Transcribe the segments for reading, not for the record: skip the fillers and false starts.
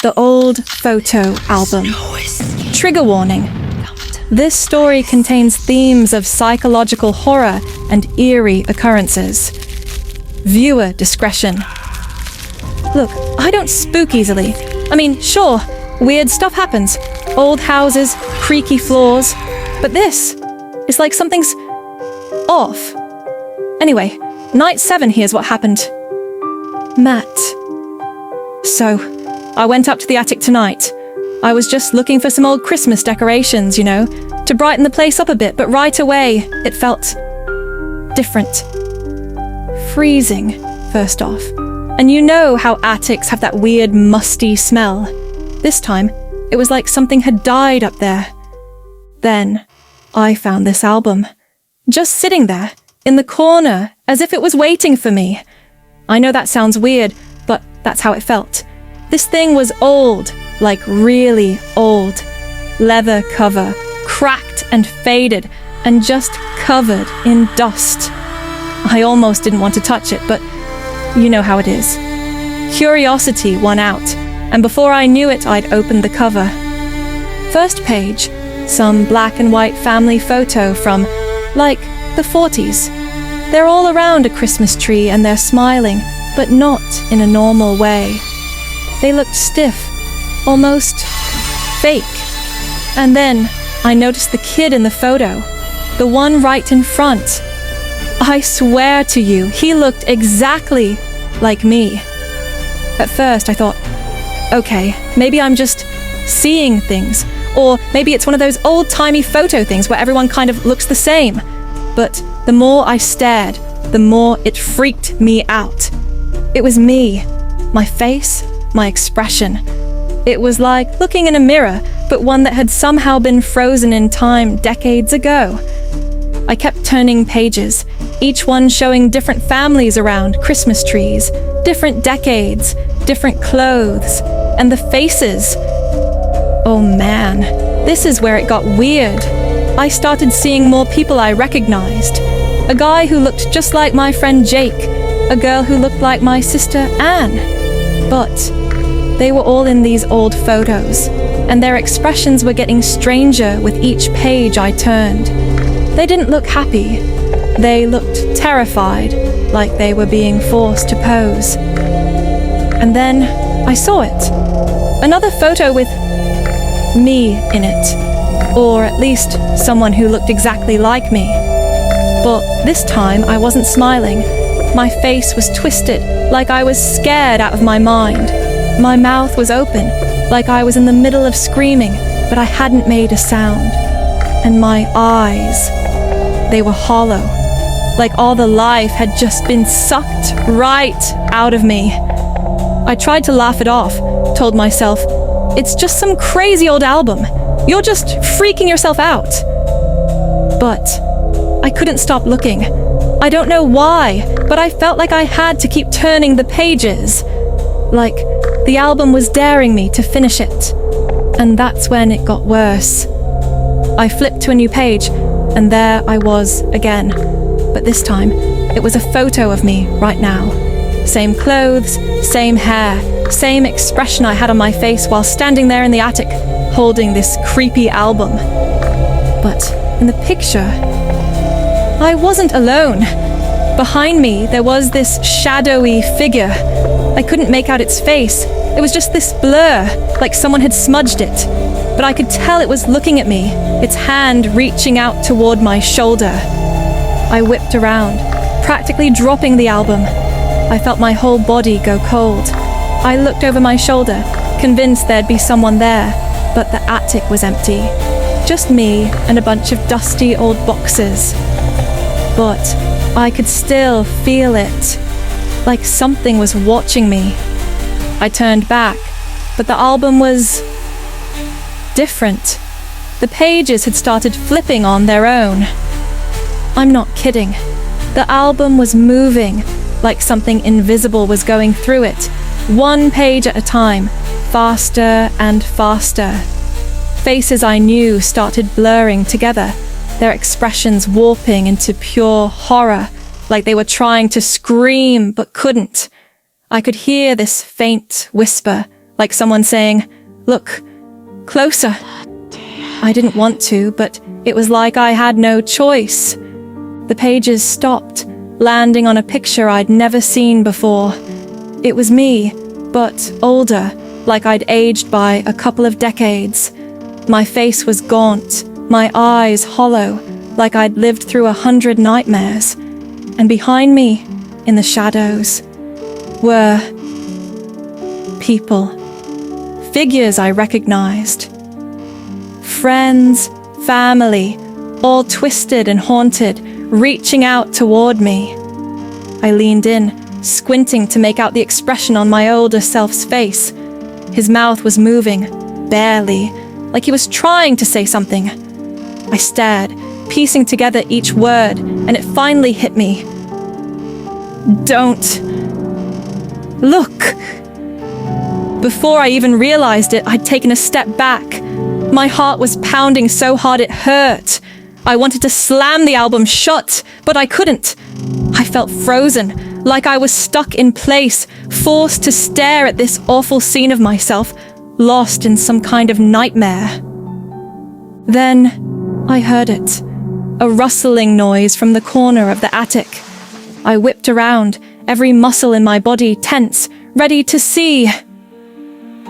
The old photo album. Trigger warning. This story contains themes of psychological horror and eerie occurrences. Viewer discretion. Look, I don't spook easily. I mean, sure, weird stuff happens. Old houses, creaky floors. But this is like something's off. Anyway, night 7 here's what happened. Matt. So, I went up to the attic tonight. I was just looking for some old Christmas decorations, you know, to brighten the place up a bit, but right away, it felt different. Freezing, first off. And you know how attics have that weird, musty smell. This time, it was like something had died up there. Then, I found this album. Just sitting there, in the corner, as if it was waiting for me. I know that sounds weird, but that's how it felt. This thing was old, like really old. Leather cover, cracked and faded, and just covered in dust. I almost didn't want to touch it, but you know how it is. Curiosity won out, and before I knew it, I'd opened the cover. First page, some black and white family photo from, like, the 40s. They're all around a Christmas tree and they're smiling, but not in a normal way. They looked stiff, almost fake. And then I noticed the kid in the photo, the one right in front. I swear to you, he looked exactly like me. At first I thought, okay, maybe I'm just seeing things, or maybe it's one of those old-timey photo things where everyone kind of looks the same. But the more I stared, the more it freaked me out. It was me, my face, my expression. It was like looking in a mirror, but one that had somehow been frozen in time decades ago. I kept turning pages, each one showing different families around Christmas trees, different decades, different clothes, and the faces. Oh man, this is where it got weird. I started seeing more people I recognized. A guy who looked just like my friend Jake, a girl who looked like my sister Anne. But they were all in these old photos, and their expressions were getting stranger with each page I turned. They didn't look happy. They looked terrified, like they were being forced to pose. And then I saw it. Another photo with me in it, or at least someone who looked exactly like me. But this time I wasn't smiling. My face was twisted, like I was scared out of my mind. My mouth was open, like I was in the middle of screaming, but I hadn't made a sound. And my eyes, they were hollow, like all the life had just been sucked right out of me. I tried to laugh it off, told myself, it's just some crazy old album. You're just freaking yourself out. But I couldn't stop looking. I don't know why, but I felt like I had to keep turning the pages. Like the album was daring me to finish it. And that's when it got worse. I flipped to a new page, and there I was again. But this time, it was a photo of me right now. Same clothes, same hair, same expression I had on my face while standing there in the attic, holding this creepy album. But in the picture, I wasn't alone. Behind me, there was this shadowy figure. I couldn't make out its face. It was just this blur, like someone had smudged it. But I could tell it was looking at me, its hand reaching out toward my shoulder. I whipped around, practically dropping the album. I felt my whole body go cold. I looked over my shoulder, convinced there'd be someone there, but the attic was empty. Just me and a bunch of dusty old boxes. But I could still feel it, like something was watching me. I turned back, but the album was different. The pages had started flipping on their own. I'm not kidding. The album was moving, like something invisible was going through it, one page at a time, faster and faster. Faces I knew started blurring together, their expressions warping into pure horror, like they were trying to scream but couldn't. I could hear this faint whisper like someone saying, "Look, closer." I didn't want to, but it was like I had no choice. The pages stopped, landing on a picture I'd never seen before. It was me, but older, like I'd aged by a couple of decades. My face was gaunt, my eyes hollow, like I'd lived through 100 nightmares. And behind me, in the shadows, were people. Figures I recognized. Friends, family, all twisted and haunted, reaching out toward me. I leaned in, squinting to make out the expression on my older self's face. His mouth was moving, barely, like he was trying to say something. I stared, piecing together each word, and it finally hit me. "Don't look." Before I even realized it, I'd taken a step back. My heart was pounding so hard it hurt. I wanted to slam the album shut, but I couldn't. I felt frozen, like I was stuck in place, forced to stare at this awful scene of myself, lost in some kind of nightmare. Then I heard it, a rustling noise from the corner of the attic. I whipped around, every muscle in my body tense, ready to see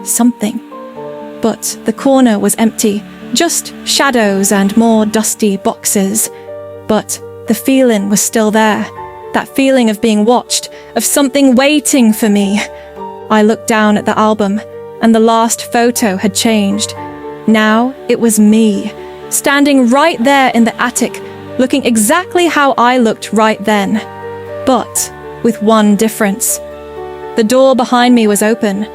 something. But the corner was empty, just shadows and more dusty boxes. But the feeling was still there, that feeling of being watched, of something waiting for me. I looked down at the album, and the last photo had changed. Now it was me, standing right there in the attic, looking exactly how I looked right then. But with one difference. The door behind me was open.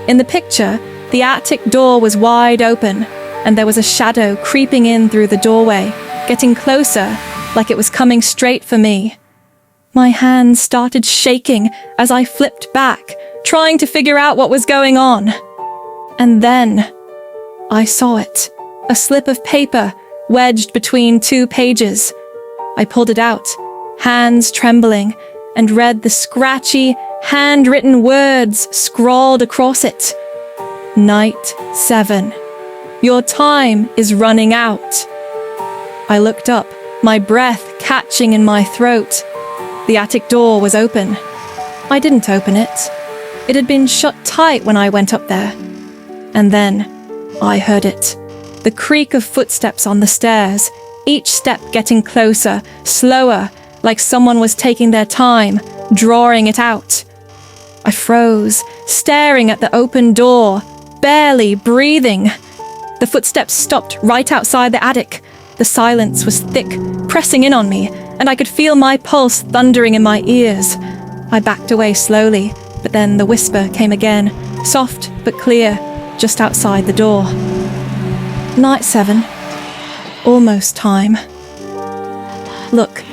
In the picture, the attic door was wide open, and there was a shadow creeping in through the doorway, getting closer, like it was coming straight for me. My hands started shaking as I flipped back, trying to figure out what was going on. And then I saw it, a slip of paper wedged between two pages. I pulled it out, hands trembling, and read the scratchy, handwritten words scrawled across it. Night 7. Your time is running out. I looked up, my breath catching in my throat. The attic door was open. I didn't open it. It had been shut tight when I went up there. And then I heard it. The creak of footsteps on the stairs, each step getting closer, slower, like someone was taking their time, drawing it out. I froze, staring at the open door, barely breathing. The footsteps stopped right outside the attic. The silence was thick, pressing in on me, and I could feel my pulse thundering in my ears. I backed away slowly, but then the whisper came again, soft but clear, just outside the door. Night 7. Almost time. Look,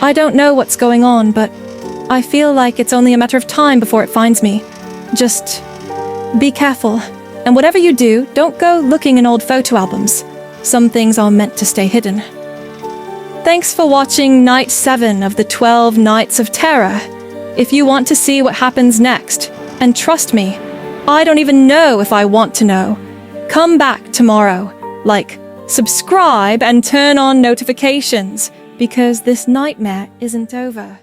I don't know what's going on, but I feel like it's only a matter of time before it finds me. Just be careful. And whatever you do, don't go looking in old photo albums. Some things are meant to stay hidden. Thanks for watching Night 7 of the 12 Nights of Terror. If you want to see what happens next, and trust me, I don't even know if I want to know, come back tomorrow. Like, subscribe and turn on notifications, because this nightmare isn't over.